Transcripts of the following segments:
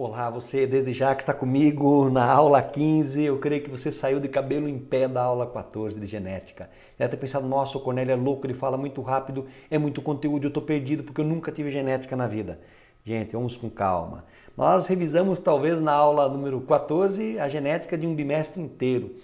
Olá, você desde já que está comigo na aula 15, eu creio que você saiu de cabelo em pé da aula 14 de genética. Deve ter pensado, nossa, o Cornélio é louco, ele fala muito rápido, é muito conteúdo, eu estou perdido porque eu nunca tive genética na vida. Gente, vamos com calma. Nós revisamos talvez na aula número 14 a genética de um bimestre inteiro.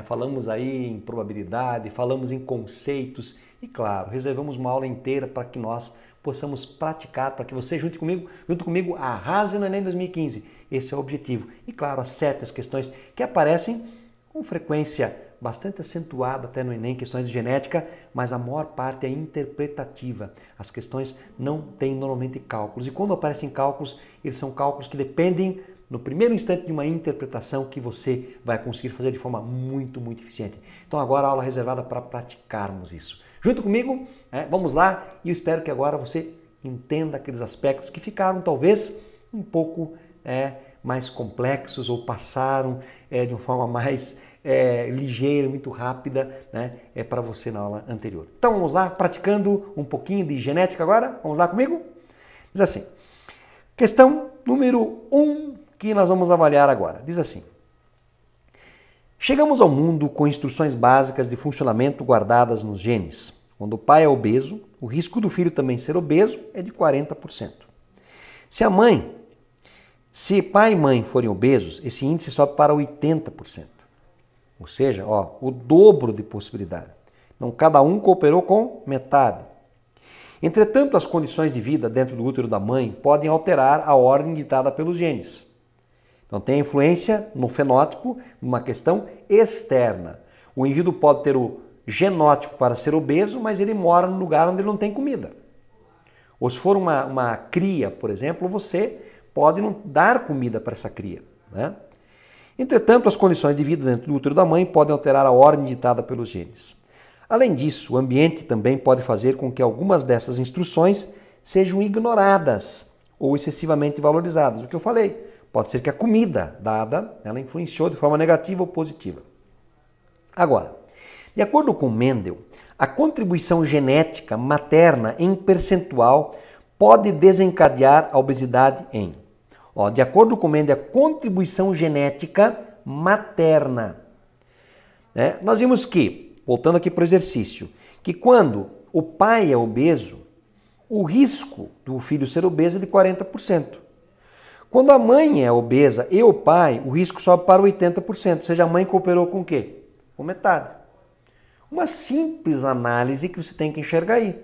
Falamos aí em probabilidade, falamos em conceitos e claro, reservamos uma aula inteira para que nós possamos praticar, para que você junto comigo arrase no Enem 2015. Esse é o objetivo. E claro, acerte as questões que aparecem com frequência bastante acentuada até no Enem, questões de genética, mas a maior parte é interpretativa. As questões não têm normalmente cálculos. E quando aparecem cálculos, eles são cálculos que dependem no primeiro instante de uma interpretação que você vai conseguir fazer de forma muito eficiente. Então agora a aula é reservada para praticarmos isso. Junto comigo, vamos lá e eu espero que agora você entenda aqueles aspectos que ficaram talvez um pouco mais complexos ou passaram de uma forma mais ligeira, muito rápida, para você na aula anterior. Então vamos lá, praticando um pouquinho de genética agora. Vamos lá comigo? Diz assim, questão número 1 que nós vamos avaliar agora. Diz assim, chegamos ao mundo com instruções básicas de funcionamento guardadas nos genes. Quando o pai é obeso, o risco do filho também ser obeso é de 40%. Se pai e mãe forem obesos, esse índice sobe para 80%. Ou seja, o dobro de possibilidade. Então, cada um cooperou com metade. Entretanto, as condições de vida dentro do útero da mãe podem alterar a ordem ditada pelos genes. Então tem influência no fenótipo, numa questão externa. O indivíduo pode ter o genótipo para ser obeso, mas ele mora num lugar onde ele não tem comida. Ou se for uma cria, por exemplo, você pode não dar comida para essa cria. Entretanto, as condições de vida dentro do útero da mãe podem alterar a ordem ditada pelos genes. Além disso, o ambiente também pode fazer com que algumas dessas instruções sejam ignoradas ou excessivamente valorizadas. O que eu falei. Pode ser que a comida dada, ela influenciou de forma negativa ou positiva. Agora, de acordo com Mendel, a contribuição genética materna em percentual pode desencadear a obesidade em... de acordo com Mendel, a contribuição genética materna. Nós vimos que, voltando aqui para o exercício, que quando o pai é obeso, o risco do filho ser obeso é de 40%. Quando a mãe é obesa e o pai, o risco sobe para 80%. Ou seja, a mãe cooperou com o quê? Com metade. Uma simples análise que você tem que enxergar aí.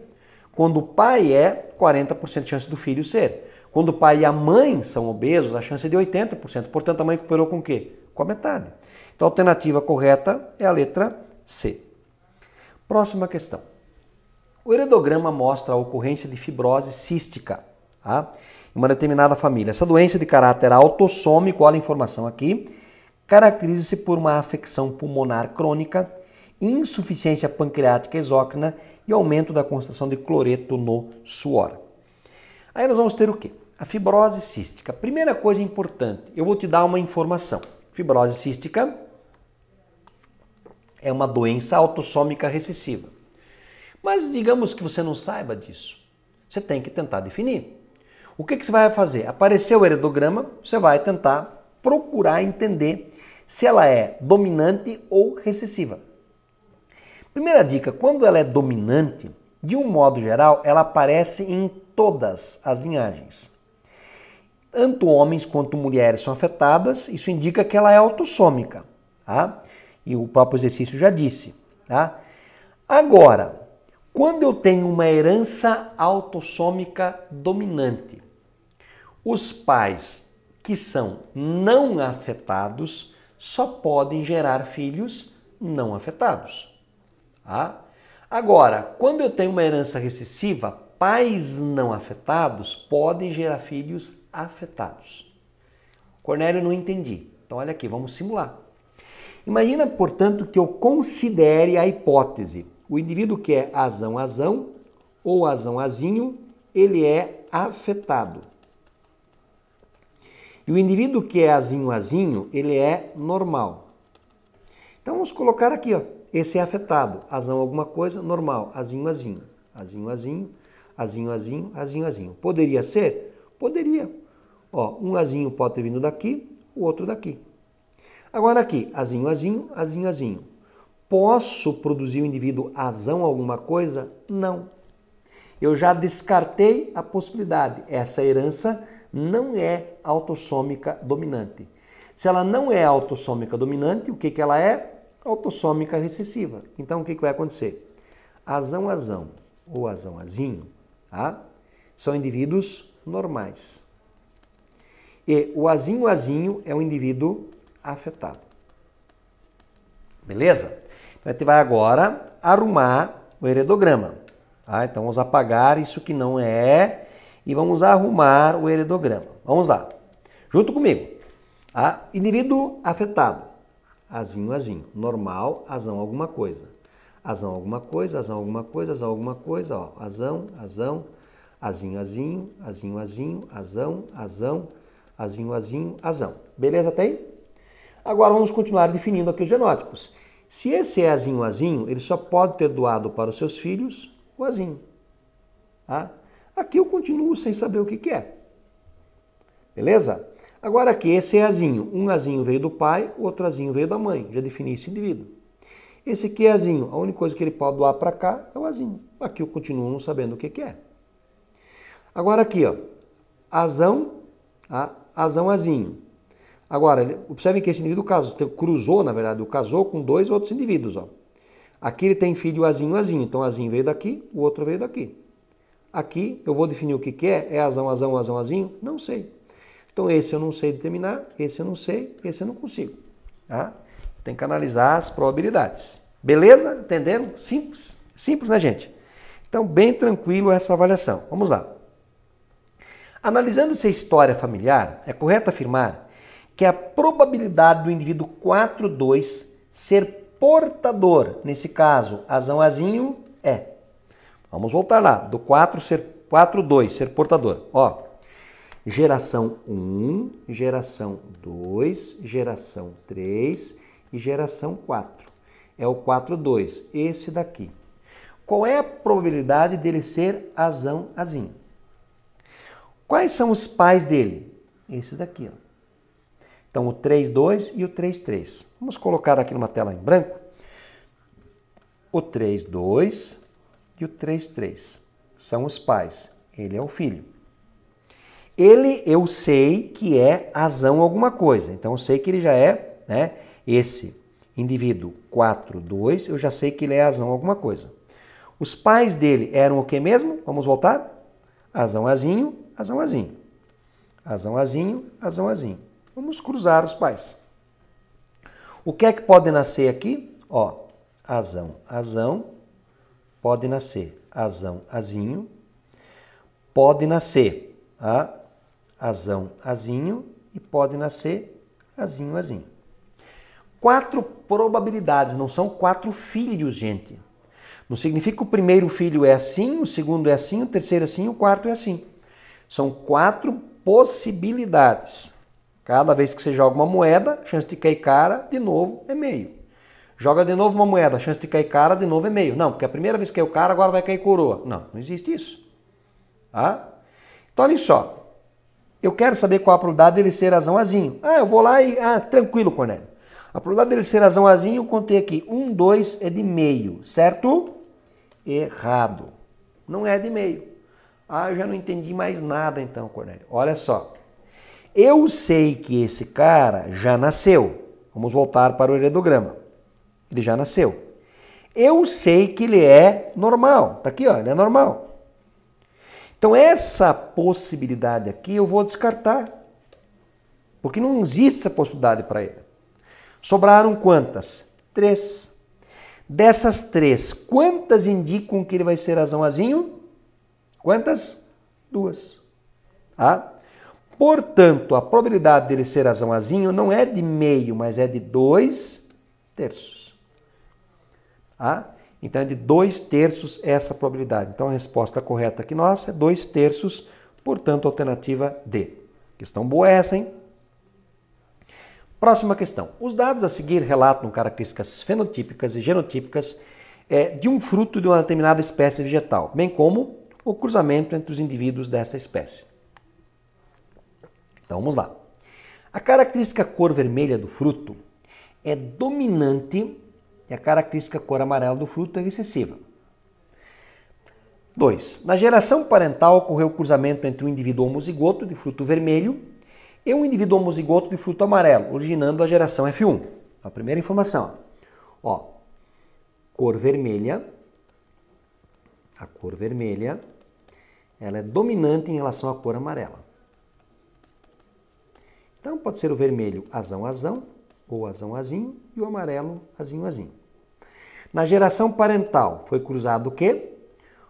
Quando o pai é, 40% de chance do filho ser. Quando o pai e a mãe são obesos, a chance é de 80%. Portanto, a mãe cooperou com o quê? Com a metade. Então, a alternativa correta é a letra C. Próxima questão. O heredograma mostra a ocorrência de fibrose cística, em uma determinada família. Essa doença de caráter autossômico, olha a informação aqui, caracteriza-se por uma afecção pulmonar crônica, insuficiência pancreática exócrina e aumento da concentração de cloreto no suor. Aí nós vamos ter o quê? A fibrose cística. Primeira coisa importante, eu vou te dar uma informação. Fibrose cística é uma doença autossômica recessiva. Mas digamos que você não saiba disso. Você tem que tentar definir. O que você vai fazer? Apareceu o heredograma, você vai tentar procurar entender se ela é dominante ou recessiva. Primeira dica, quando ela é dominante, de um modo geral, ela aparece em todas as linhagens. Tanto homens quanto mulheres são afetadas, isso indica que ela é autossômica. E o próprio exercício já disse. Agora, quando eu tenho uma herança autossômica dominante, os pais que são não afetados só podem gerar filhos não afetados. Agora, quando eu tenho uma herança recessiva, pais não afetados podem gerar filhos afetados. Cornélio, não entendi. Então olha aqui, vamos simular. Imagina, portanto, que eu considere a hipótese. O indivíduo que é azão ou azão-azinho, ele é afetado. E o indivíduo que é azinho-azinho, ele é normal. Então vamos colocar aqui, esse é afetado. Azão alguma coisa, normal. Azinho-azinho. Azinho-azinho, azinho-azinho, azinho-azinho. Poderia ser? Poderia. Ó, um azinho pode ter vindo daqui, o outro daqui. Agora aqui, azinho, azinho, azinho, azinho. Posso produzir o indivíduo azão alguma coisa? Não. Eu já descartei a possibilidade. Essa herança não é autossômica dominante. Se ela não é autossômica dominante, o que que ela é? Autossômica recessiva. Então, o que que vai acontecer? Azão, azão ou azão, azinho, tá? São indivíduos normais. E o azinho, azinho é um indivíduo afetado. Beleza? Então, a gente vai agora arrumar o heredograma. Tá? Então, vamos apagar isso que não é e vamos arrumar o heredograma. Vamos lá. Junto comigo. Tá? Indivíduo afetado. Azinho, azinho. Normal, azão, alguma coisa. Azão, alguma coisa, azão, alguma coisa, azão, alguma coisa. Ó. Azão, azão, azinho, azinho, azinho, azinho, azão, azão, azinho, azinho, azão. Beleza até aí? Agora vamos continuar definindo aqui os genótipos. Se esse é azinho, azinho, ele só pode ter doado para os seus filhos o azinho. Tá? Aqui eu continuo sem saber o que que é. Beleza? Agora aqui, esse é azinho. Um azinho veio do pai, o outro azinho veio da mãe. Já defini esse indivíduo. Esse aqui é azinho. A única coisa que ele pode doar para cá é o azinho. Aqui eu continuo não sabendo o que que é. Agora aqui, ó. Azão, tá? Azão, azinho. Agora, observem que esse indivíduo cruzou, na verdade, casou com dois outros indivíduos. Ó. Aqui ele tem filho azinho, azinho. Então, azinho veio daqui, o outro veio daqui. Aqui, eu vou definir o que que é. É azão, azão, azão, azinho? Não sei. Então, esse eu não sei determinar, esse eu não sei, esse eu não consigo. Tá? Tem que analisar as probabilidades. Beleza? Entenderam? Simples. Simples, né, gente? Então, bem tranquilo essa avaliação. Vamos lá. Analisando-se a história familiar, é correto afirmar que a probabilidade do indivíduo 4,2 ser portador, nesse caso, azão, azinho, é. Vamos voltar lá, do 4,2 ser portador. Ó, geração 1, geração 2, geração 3 e geração 4. É o 4,2, esse daqui. Qual é a probabilidade dele ser azão, azinho? Quais são os pais dele? Esses daqui, ó. Então, o 3,2 e o 3,3. Vamos colocar aqui numa tela em branco. O 3,2 e o 3,3 são os pais. Ele é o filho. Ele, eu sei que é azão alguma coisa. Então, eu sei que ele já é, né, esse indivíduo 4,2, eu já sei que ele é azão alguma coisa. Os pais dele eram o que mesmo? Vamos voltar? Azão, azinho, azão, azinho. Azão, azinho, azão, azinho. Vamos cruzar os pais. O que é que pode nascer aqui? Ó, azão, azão, pode nascer azão, azinho, pode nascer azão, azinho e pode nascer azinho, azinho. 4 probabilidades, não são 4 filhos, gente. Não significa que o primeiro filho é assim, o segundo é assim, o terceiro é assim, o quarto é assim. São 4 possibilidades. Cada vez que você joga uma moeda, a chance de cair cara, de novo, é meio. Joga de novo uma moeda, a chance de cair cara, de novo, é meio. Não, porque a primeira vez que caiu cara, agora vai cair coroa. Não, não existe isso. Tá? Então, olha só. Eu quero saber qual a probabilidade dele ser azão, azinho. Eu vou lá e... tranquilo, Cornélio. A probabilidade dele ser azão, azinho, eu contei aqui. 1, 2 é de meio, certo? Errado. Não é de meio. Eu já não entendi mais nada então, Cornélio. Olha só. Eu sei que esse cara já nasceu. Vamos voltar para o heredograma. Ele já nasceu. Eu sei que ele é normal. Tá aqui, ó, ele é normal. Então essa possibilidade aqui eu vou descartar. Porque não existe essa possibilidade para ele. Sobraram quantas? 3. Dessas 3, quantas indicam que ele vai ser azão, azinho? Quantas? 2. Tá? Portanto, a probabilidade dele ser azão, azinho não é de meio, mas é de 2/3. Tá? Então, é de 2/3 essa probabilidade. Então, a resposta correta aqui nossa é 2/3, portanto, alternativa D. Questão boa essa, hein? Próxima questão. Os dados a seguir relatam características fenotípicas e genotípicas de um fruto de uma determinada espécie vegetal, bem como o cruzamento entre os indivíduos dessa espécie. Então vamos lá. A característica cor vermelha do fruto é dominante e a característica cor amarela do fruto é recessiva. 2. Na geração parental ocorreu o cruzamento entre um indivíduo homozigoto de fruto vermelho e um indivíduo homozigoto de fruto amarelo, originando a geração F1. A primeira informação. Ó, cor vermelha. A cor vermelha, ela é dominante em relação à cor amarela. Então pode ser o vermelho azão-azão ou azão-azinho e o amarelo azinho-azinho. Na geração parental foi cruzado o quê?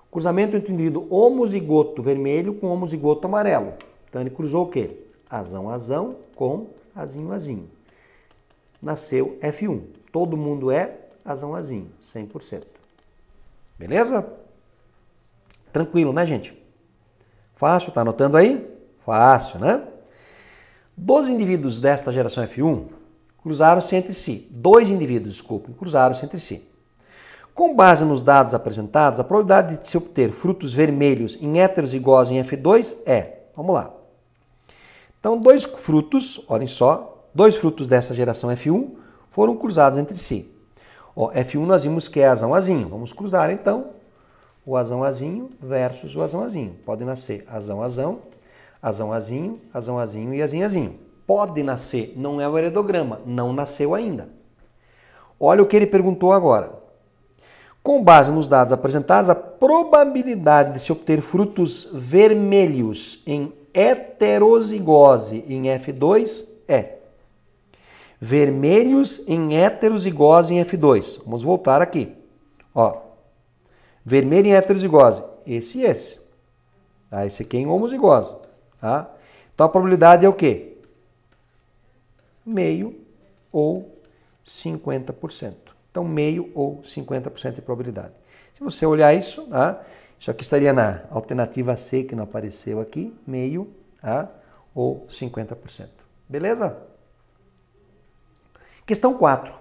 Cruzamento entre o indivíduo homozigoto vermelho com homozigoto amarelo. Então ele cruzou o quê? Azão-azão com azinho-azinho. Nasceu F1. Todo mundo é azão-azinho, 100%. Beleza? Tranquilo, né, gente? Fácil, tá anotando aí? Fácil, né? Dos indivíduos desta geração F1 cruzaram-se entre si. Dois indivíduos, desculpe, cruzaram-se entre si. Com base nos dados apresentados, a probabilidade de se obter frutos vermelhos em heterozigose em F2 é, vamos lá. Então, dois frutos, olhem só, dois frutos dessa geração F1 foram cruzados entre si. Ó, F1 nós vimos que é azão-azinho. Vamos cruzar, então, o azão-azinho versus o azão-azinho. Pode nascer azão-azão, azão-azinho, azão-azinho e azinho-azinho. Pode nascer, não é o heredograma, não nasceu ainda. Olha o que ele perguntou agora. Com base nos dados apresentados, a probabilidade de se obter frutos vermelhos em heterozigose em F2 é vermelhos em heterozigose em F2. Vamos voltar aqui. Ó, vermelho em heterozigose, esse e esse. Tá? Esse aqui é em homozigose. Tá? Então a probabilidade é o quê? Meio ou 50%. Então, meio ou 50% de probabilidade. Se você olhar isso, tá? Isso aqui estaria na alternativa C, que não apareceu aqui, meio ou 50%. Beleza? Questão 4.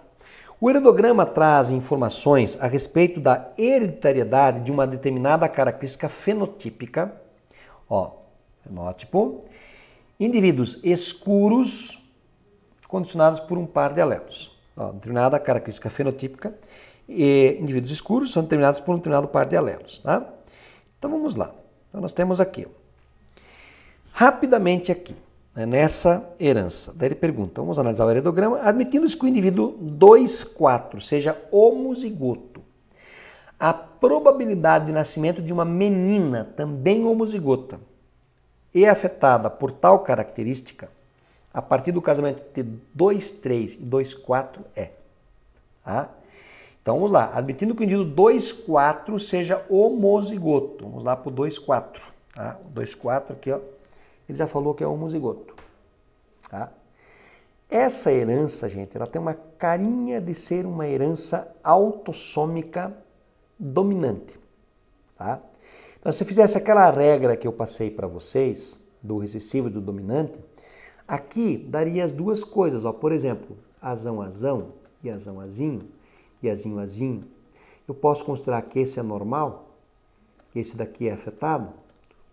O heredograma traz informações a respeito da hereditariedade de uma determinada característica fenotípica. Ó, fenótipo. Indivíduos escuros condicionados por um par de alelos. Ó, determinada característica fenotípica e indivíduos escuros são determinados por um determinado par de alelos. Tá? Então vamos lá. Então nós temos aqui, ó, rapidamente aqui, né, nessa herança. Daí ele pergunta, vamos analisar o heredograma, admitindo que o indivíduo 2,4 seja homozigoto. A probabilidade de nascimento de uma menina também homozigota e afetada por tal característica a partir do casamento de 2,3 e 2,4 é. Tá? Então vamos lá. Admitindo que o indivíduo 2,4 seja homozigoto. Vamos lá para o 2,4. Tá? O 2,4 aqui, ó, ele já falou que é homozigoto. Tá? Essa herança, gente, ela tem uma carinha de ser uma herança autossômica dominante. Tá? Então, se eu fizesse aquela regra que eu passei para vocês, do recessivo e do dominante, aqui daria as duas coisas, ó. Por exemplo, azão-azão e azão-azinho e azinho-azinho. Eu posso considerar que esse é normal, que esse daqui é afetado?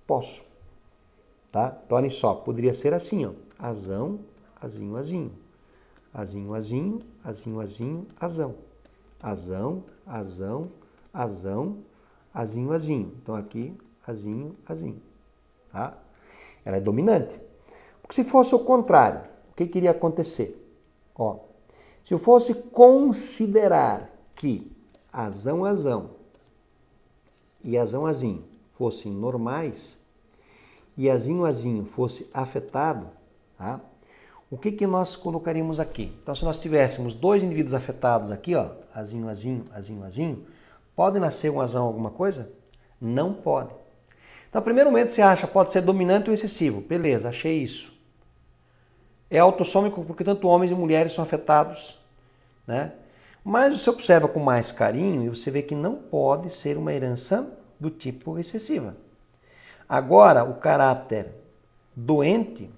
Posso. Tá? Então, olhem só, poderia ser assim, ó. Azão, azinho-azinho. Azinho-azinho, azinho-azinho, azão. Azão, azão, azão, azinho-azinho. Então, aqui, azinho-azinho. Tá? Ela é dominante. Porque se fosse o contrário, o que iria acontecer? Ó, se eu fosse considerar que azão-azão e azão-azinho fossem normais e azinho-azinho fosse afetado, tá? O que nós colocaríamos aqui? Então, se nós tivéssemos dois indivíduos afetados aqui, ó, azinho-azinho, azinho-azinho, pode nascer um azão alguma coisa? Não pode. Então, no primeiro momento você acha, pode ser dominante ou excessivo. Beleza, achei isso. É autossômico porque tanto homens e mulheres são afetados, né? Mas você observa com mais carinho e você vê que não pode ser uma herança do tipo recessiva. Agora, o caráter doente,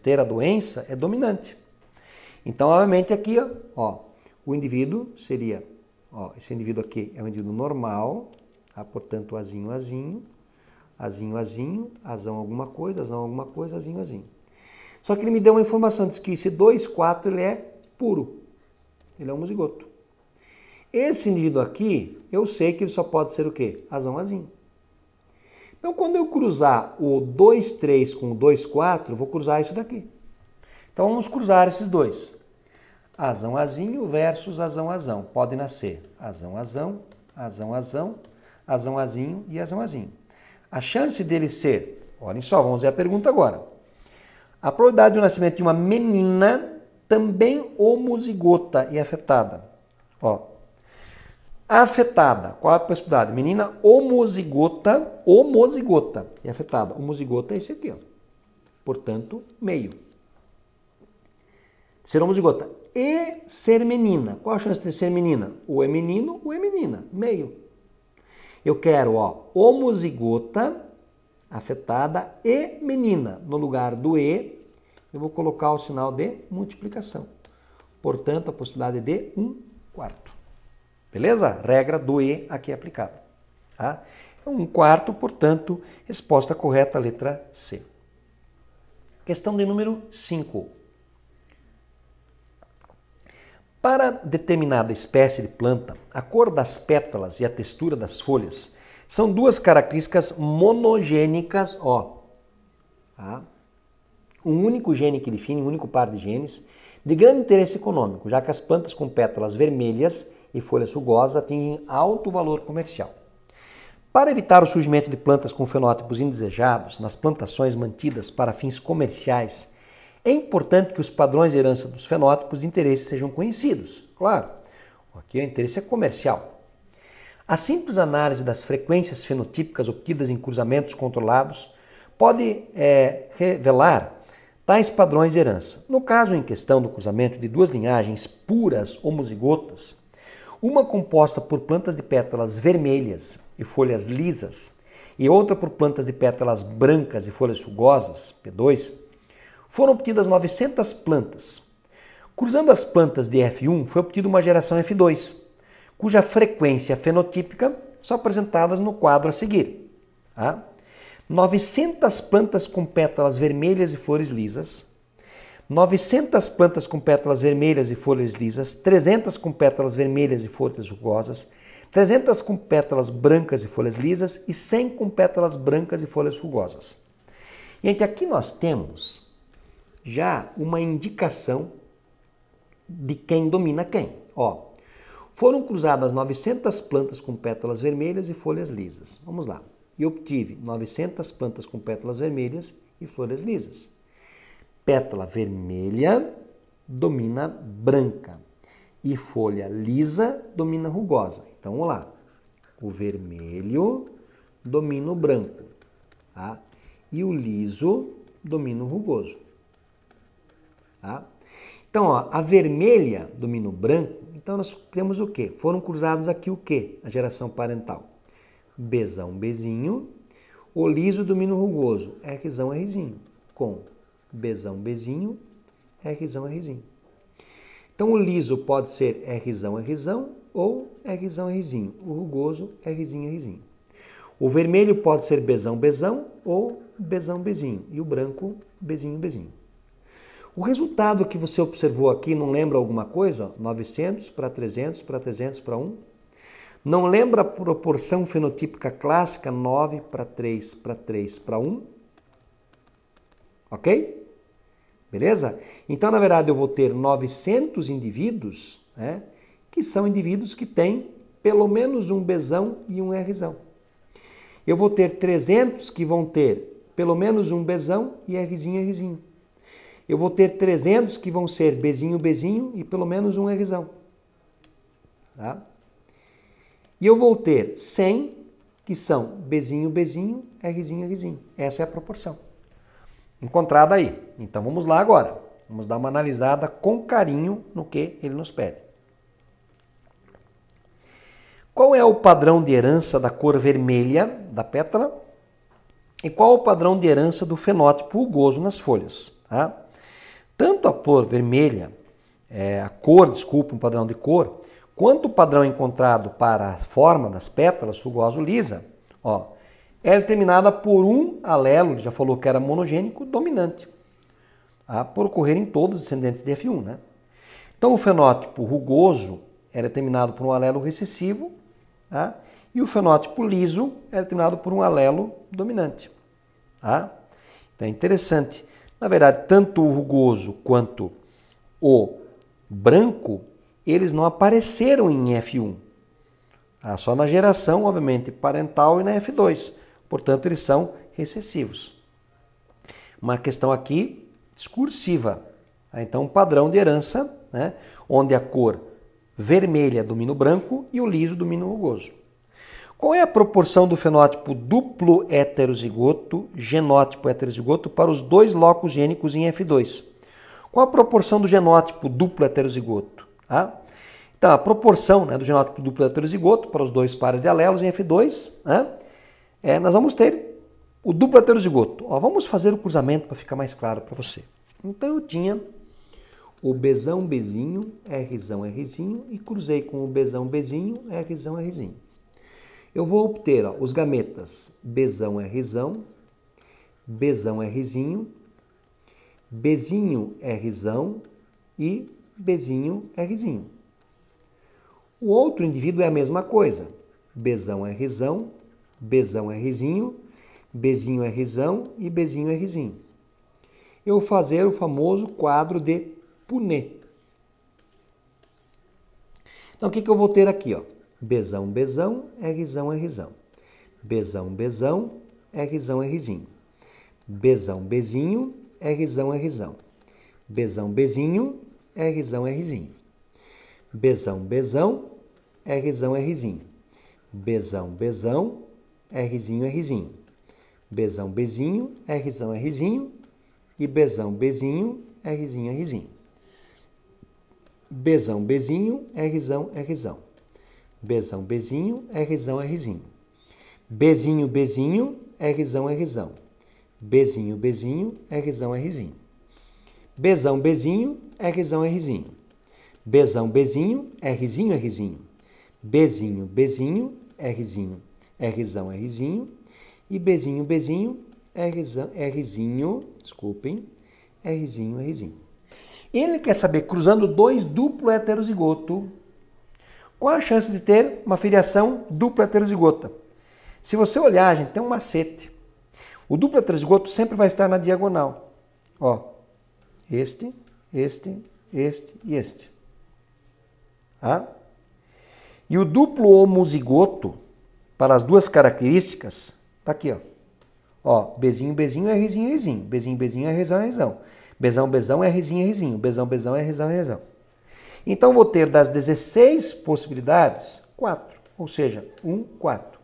ter a doença, é dominante. Então, obviamente, aqui, ó, o indivíduo seria, ó, esse indivíduo aqui é um indivíduo normal, tá? Portanto, azinho-azinho, azinho-azinho, azão alguma coisa, azinho-azinho. Só que ele me deu uma informação, diz que esse 2, 4 ele é puro. Ele é homozigoto. Esse indivíduo aqui, eu sei que ele só pode ser o quê? Azão, azinho. Então, quando eu cruzar o 2, 3 com o 2, 4, eu vou cruzar isso daqui. Então, vamos cruzar esses dois. Azão, azinho versus azão, azão. Pode nascer azão, azão, azão, azão, azão, azinho e azão, azinho. A chance dele ser, olhem só, vamos ver a pergunta agora. A probabilidade do nascimento de uma menina também homozigota e afetada. Ó, afetada, qual é a possibilidade? Menina homozigota e afetada. Homozigota é esse aqui, ó. Portanto, meio. Ser homozigota e ser menina. Qual a chance de ser menina? Ou é menino ou é menina. Meio. Eu quero, ó, homozigota, afetada e menina. No lugar do e, eu vou colocar o sinal de multiplicação. Portanto, a possibilidade de 1/4. Beleza? Regra do e aqui aplicada. Tá? 1/4, portanto, resposta correta, letra C. Questão de número 5. Para determinada espécie de planta, a cor das pétalas e a textura das folhas são duas características monogênicas, ó. Tá? Um único gene que define, um único par de genes, de grande interesse econômico, já que as plantas com pétalas vermelhas e folhas rugosas atingem alto valor comercial. Para evitar o surgimento de plantas com fenótipos indesejados nas plantações mantidas para fins comerciais, é importante que os padrões de herança dos fenótipos de interesse sejam conhecidos. Claro, aqui o interesse é comercial. A simples análise das frequências fenotípicas obtidas em cruzamentos controlados pode revelar tais padrões de herança. No caso em questão do cruzamento de duas linhagens puras homozigotas, uma composta por plantas de pétalas vermelhas e folhas lisas e outra por plantas de pétalas brancas e folhas rugosas, P2, foram obtidas 900 plantas. Cruzando as plantas de F1, foi obtida uma geração F2, cuja frequência fenotípica são apresentadas no quadro a seguir. Tá? 900 plantas com pétalas vermelhas e flores lisas, 900 plantas com pétalas vermelhas e folhas lisas, 300 com pétalas vermelhas e folhas rugosas, 300 com pétalas brancas e folhas lisas e 100 com pétalas brancas e folhas rugosas. Gente, aqui nós temos já uma indicação de quem domina quem. Ó, foram cruzadas 900 plantas com pétalas vermelhas e folhas lisas. Vamos lá. E obtive 900 plantas com pétalas vermelhas e folhas lisas. Pétala vermelha domina branca e folha lisa domina rugosa. Então, vamos lá. O vermelho domina o branco, tá? E o liso domina o rugoso. Tá? Então, ó, a vermelha domina o branco, então nós temos o quê? Foram cruzados aqui o quê? A geração parental. Bzão, Bzinho, o liso domina o rugoso, Rzão, Rzinho, com Bzão, Bzinho, Rzão, Rzinho. Então, o liso pode ser Rzão, Rzão ou Rzão, Rzinho, o rugoso Rzinho, Rzinho. O vermelho pode ser Bzão, Bzão ou Bzão, Bzinho e o branco Bzinho, Bzinho. O resultado que você observou aqui não lembra alguma coisa? 900 para 300 para 300 para 1? Não lembra a proporção fenotípica clássica 9 para 3 para 3 para 1? Ok? Beleza? Então, na verdade, eu vou ter 900 indivíduos, né, que são indivíduos que têm pelo menos um Bzão e um Rzão. Eu vou ter 300 que vão ter pelo menos um Bzão e Rzinho, Rzinho. Eu vou ter 300 que vão ser Bzinho, Bzinho e pelo menos um Rzão. Tá? E eu vou ter 100 que são Bzinho, Bzinho, Rzinho, Rzinho. Essa é a proporção encontrada aí. Então vamos lá agora. Vamos dar uma analisada com carinho no que ele nos pede. Qual é o padrão de herança da cor vermelha da pétala? E qual é o padrão de herança do fenótipo rugoso nas folhas? Tá? Tanto a cor vermelha, um padrão de cor, quanto o padrão encontrado para a forma das pétalas rugoso-lisa, ó, é determinada por um alelo, ele já falou que era monogênico, dominante. por ocorrerem todos os descendentes de F1, né? Então o fenótipo rugoso é determinado por um alelo recessivo, tá? E o fenótipo liso é determinado por um alelo dominante. Tá? Então é interessante. Na verdade, tanto o rugoso quanto o branco, eles não apareceram em F1. Só na geração, obviamente, parental e na F2. Portanto, eles são recessivos. Uma questão aqui discursiva. Tá? Então, um padrão de herança, né? Onde a cor vermelha domina o branco e o liso domina o rugoso. Qual é a proporção do fenótipo duplo heterozigoto, genótipo heterozigoto, para os dois locos gênicos em F2? Qual a proporção do genótipo duplo heterozigoto? Tá? Então, a proporção, né, do genótipo duplo heterozigoto para os dois pares de alelos em F2, né, nós vamos ter o duplo heterozigoto. Vamos fazer o cruzamento para ficar mais claro para você. Então, eu tinha o Bzão Bzinho, Rzão Rzinho, e cruzei com o Bzão Bzinho, Rzão Rzinho. Eu vou obter os gametas Bzão Rzão, Bzão Rzinho, Bzinho Rzão e Bzinho Rzinho. O outro indivíduo é a mesma coisa. Bzão Rzão, Bzão Rzinho, Bzinho Rzão e Bzinho Rzinho. Eu vou fazer o famoso quadro de Punnett. Então, o que eu vou ter aqui? Bzão Bzão, Rzão Rzão. Bzão Bzão, Rzão Rzinho. Bzão Bzinho, Rzão Rzão. Bzão Bzinho, Rzão Rzinho. Bzão Bzão, Rzão Rzinho. Bzão Bzão, Rzinho Rzinho. Bzão Bzinho, Rzão Rzinho. E Bzão Bzinho, Rzinho Rzinho. Bzão Bzinho, Rzão Rzão. Bzão Bzinho, Rzão Rzinho. Bzinho Bzinho, Rzão Rzão. Bzinho Bzinho, Rzão Rzinho. Bzão Bzinho, Rzão Rzinho. Bzão Bzinho, Rzinho Rzinho. Bzinho Bzinho, Rzinho, Rzão Rzinho. E Bzinho Bzinho, Rzinho, desculpem, Rzinho Rzinho. Ele quer saber, cruzando dois duplo heterozigoto, qual a chance de ter uma filiação dupla heterozigota? Se você olhar, gente, tem um macete. O duplo heterozigoto sempre vai estar na diagonal. Este e este. Tá? E o duplo homozigoto, para as duas características, está aqui. Bzinho, Bzinho, Rzinho, Rzinho. Bzinho, Bzinho, Rzão, Rzão. Bzão, Bzão, Rzinho, Rzinho. Bzão, Bzão, Rzão, Rzão. Então, vou ter das 16 possibilidades, 4. Ou seja, 1 quarto.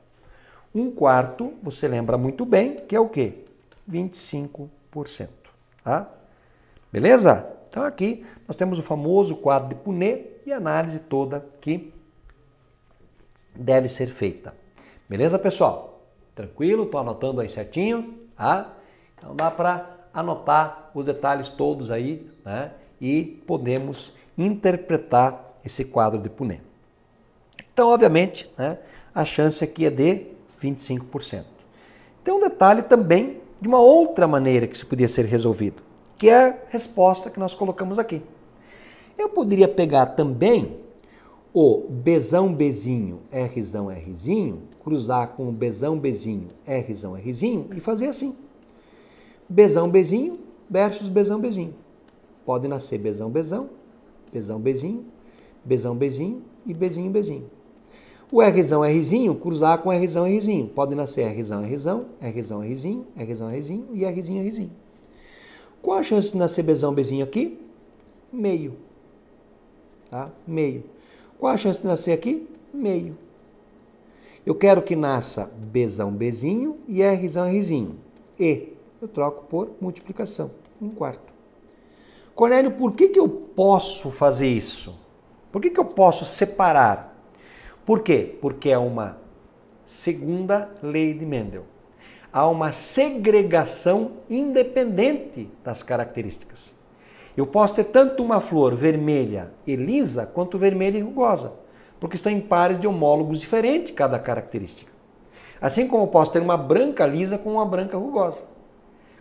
1 quarto, você lembra muito bem, que é o quê? 25%. Tá? Beleza? Então, aqui nós temos o famoso quadro de Punnett e a análise toda que deve ser feita. Beleza, pessoal? Tranquilo? Estou anotando aí certinho. Tá? Então, dá para anotar os detalhes todos aí, né? E podemos interpretar esse quadro de Punnett. Então, obviamente, né, a chance aqui é de 25%. Tem um detalhe também de uma outra maneira que se podia ser resolvido, que é a resposta que nós colocamos aqui. Eu poderia pegar também o Bzão Bzinho, Rzão Rzinho, cruzar com o Bzão Bzinho, Rzão Rzinho e fazer assim. Bzão Bzinho versus Bzão Bzinho. Pode nascer Bzão Bzão, Bzão Bzinho, Bzão Bzinho e Bzinho Bzinho. O Rzão Rzinho cruzar com Rzão Rzinho. Pode nascer Rzão Rzão, Rzão Rzinho, Rzão Rzinho e Rzinho Rzinho. Qual a chance de nascer Bzão Bzinho aqui? Meio. Tá? Meio. Qual a chance de nascer aqui? Meio. Eu quero que nasça Bzão Bzinho e Rzão Rzinho. E eu troco por multiplicação. 1 quarto. Cornélio, por que eu posso fazer isso? Por que eu posso separar? Por quê? Porque é uma segunda lei de Mendel. Há uma segregação independente das características. Eu posso ter tanto uma flor vermelha e lisa, quanto vermelha e rugosa, porque estão em pares de homólogos diferentes cada característica. Assim como eu posso ter uma branca lisa com uma branca rugosa.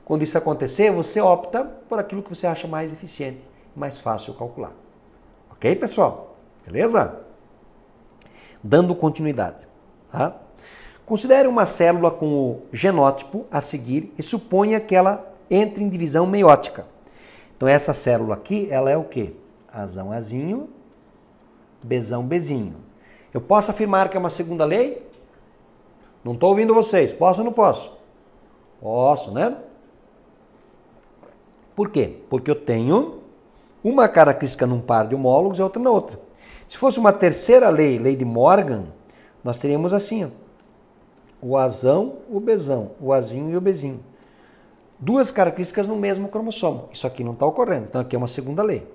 quando isso acontecer, você opta por aquilo que você acha mais eficiente, mais fácil calcular. Ok, pessoal? Beleza? Dando continuidade. Tá? Considere uma célula com o genótipo a seguir e suponha que ela entre em divisão meiótica. Então essa célula aqui, ela é o quê? Azão, Azinho, Bzão, Bzinho. Eu posso afirmar que é uma segunda lei? Não estou ouvindo vocês. Posso ou não posso? Posso, né? Por quê? Porque eu tenho uma característica num par de homólogos e outra na outra. Se fosse uma terceira lei, lei de Morgan, nós teríamos assim, ó, o Azão, o Bzão, o Azinho e o Bzinho. Duas características no mesmo cromossomo. Isso aqui não está ocorrendo. Então aqui é uma segunda lei.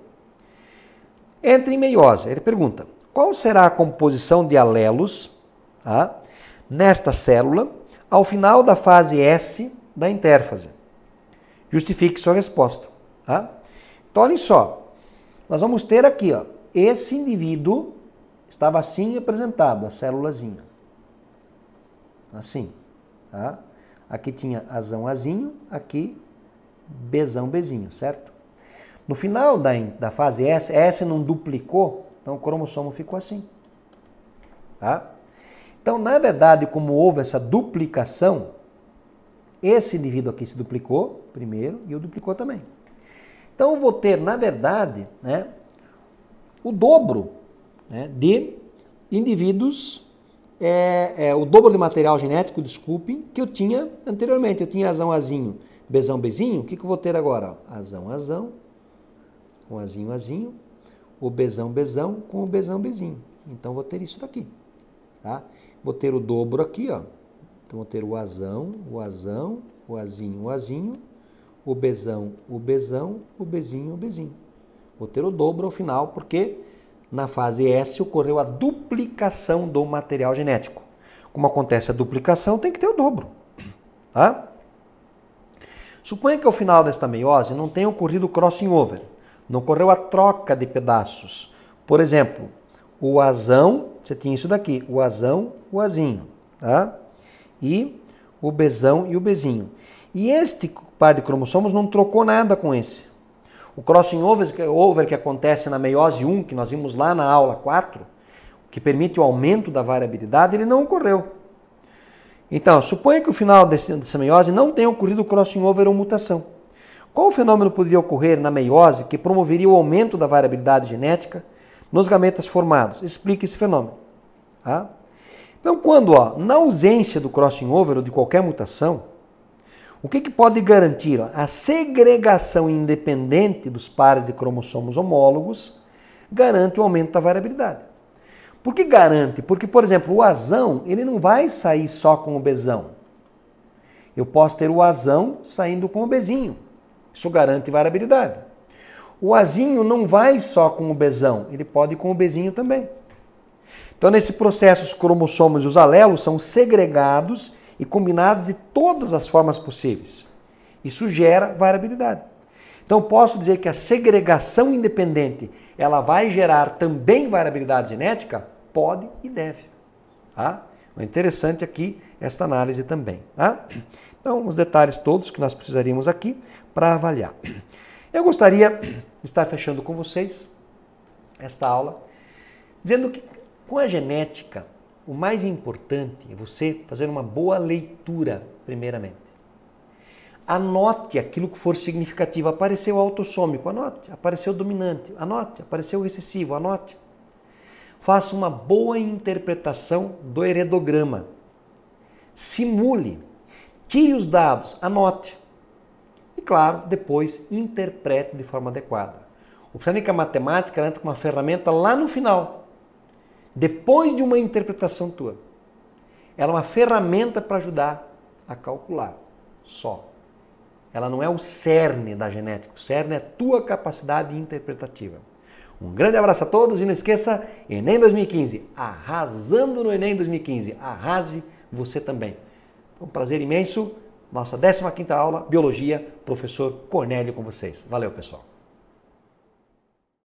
Entra em meiose. Ele pergunta, qual será a composição de alelos, tá, nesta célula ao final da fase S da intérfase? Justifique sua resposta. Tá? Então olhem só. Nós vamos ter aqui, ó, esse indivíduo estava assim representado, a célulazinha. Assim. Tá? Aqui tinha Azão, Azinho, aqui Bzão, Bzinho, certo? No final da fase S, S não duplicou, então o cromossomo ficou assim. Tá? Então, na verdade, como houve essa duplicação, esse indivíduo aqui se duplicou primeiro e o duplicou também. Então, eu vou ter, na verdade, né, o dobro, né, de indivíduos, o dobro de material genético, desculpem, que eu tinha anteriormente. Eu tinha Azão, Azinho, Bzão, Bzinho. O que eu vou ter agora? Azão, Azão, com Azinho, Azinho, o Bzão, Bzão, com o Bzão, Bzinho. Então, vou ter isso daqui. Tá? Vou ter o dobro aqui, ó. Então, vou ter o Azão, o Azão, o Azinho, o Azinho, o Bzão, o Bzão, o Bzinho, o Bzinho. Vou ter o dobro ao final, porque na fase S ocorreu a duplicação do material genético. Como acontece a duplicação, tem que ter o dobro. Tá? Suponha que ao final desta meiose não tenha ocorrido o crossing over. Não ocorreu a troca de pedaços. Por exemplo, o Azão, você tinha isso daqui, o Azão, o Azinho. Tá? E o Bzão e o Bzinho. E este par de cromossomos não trocou nada com esse. O crossing over que acontece na meiose 1, que nós vimos lá na aula 4, que permite o aumento da variabilidade, ele não ocorreu. Então, suponha que o final dessa meiose não tenha ocorrido crossing over ou mutação. Qual fenômeno poderia ocorrer na meiose que promoveria o aumento da variabilidade genética nos gametas formados? Explique esse fenômeno. Tá? Então, quando, na ausência do crossing over ou de qualquer mutação, o que pode garantir? A segregação independente dos pares de cromossomos homólogos garante o aumento da variabilidade. Por que garante? Porque, por exemplo, o Azão, ele não vai sair só com o Bzão. Eu posso ter o Azão saindo com o Bzinho. Isso garante variabilidade. O Azinho não vai só com o Bzão, ele pode ir com o Bzinho também. Então, nesse processo, os cromossomos e os alelos são segregados e combinados de todas as formas possíveis. Isso gera variabilidade. Então, posso dizer que a segregação independente, ela vai gerar também variabilidade genética? Pode e deve. Tá? É interessante aqui esta análise também. Tá? Então, os detalhes todos que nós precisaríamos aqui para avaliar. Eu gostaria de estar fechando com vocês esta aula, dizendo que com a genética, o mais importante é você fazer uma boa leitura, primeiramente. Anote aquilo que for significativo. Apareceu autossômico, anote. Apareceu dominante, anote. Apareceu recessivo, anote. Faça uma boa interpretação do heredograma. Simule. Tire os dados, anote. E, claro, depois interprete de forma adequada. Observe que a matemática entra com uma ferramenta lá no final. Depois de uma interpretação tua. Ela é uma ferramenta para ajudar a calcular. Só. Ela não é o cerne da genética. O cerne é a tua capacidade interpretativa. Um grande abraço a todos e não esqueça, Enem 2015, arrasando no Enem 2015. Arrase você também. Foi um prazer imenso. Nossa 15ª aula, Biologia, professor Cornélio com vocês. Valeu, pessoal.